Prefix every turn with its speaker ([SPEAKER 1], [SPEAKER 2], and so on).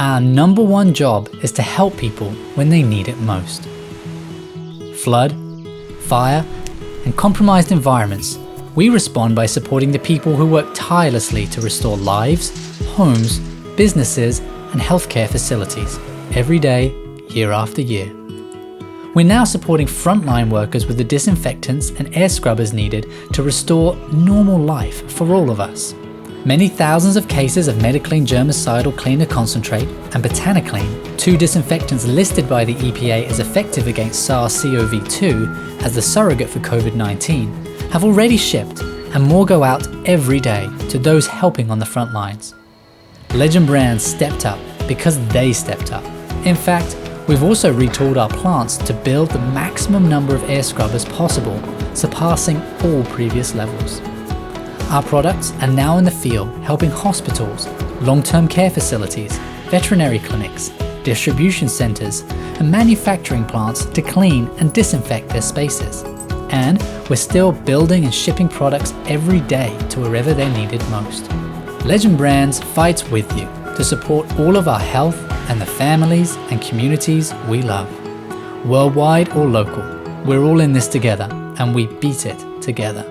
[SPEAKER 1] Our number one job is to help people when they need it most. Flood, fire, and compromised environments, we respond by supporting the people who work tirelessly to restore lives, homes, businesses, and healthcare facilities every day, year after year. We're now supporting frontline workers with the disinfectants and air scrubbers needed to restore normal life for all of us. Many thousands of cases of Mediclean Germicidal Cleaner Concentrate and BotaniClean, 2 disinfectants listed by the EPA as effective against SARS-CoV-2 as the surrogate for COVID-19, have already shipped, and more go out every day to those helping on the front lines. Legend Brands stepped up because they stepped up. In fact, we've also retooled our plants to build the maximum number of air scrubbers possible, surpassing all previous levels. Our products are now in the field helping hospitals, long-term care facilities, veterinary clinics, distribution centers, and manufacturing plants to clean and disinfect their spaces. And we're still building and shipping products every day to wherever they're needed most. Legend Brands fights with you to support all of our health and the families and communities we love. Worldwide or local, we're all in this together, and we beat it together.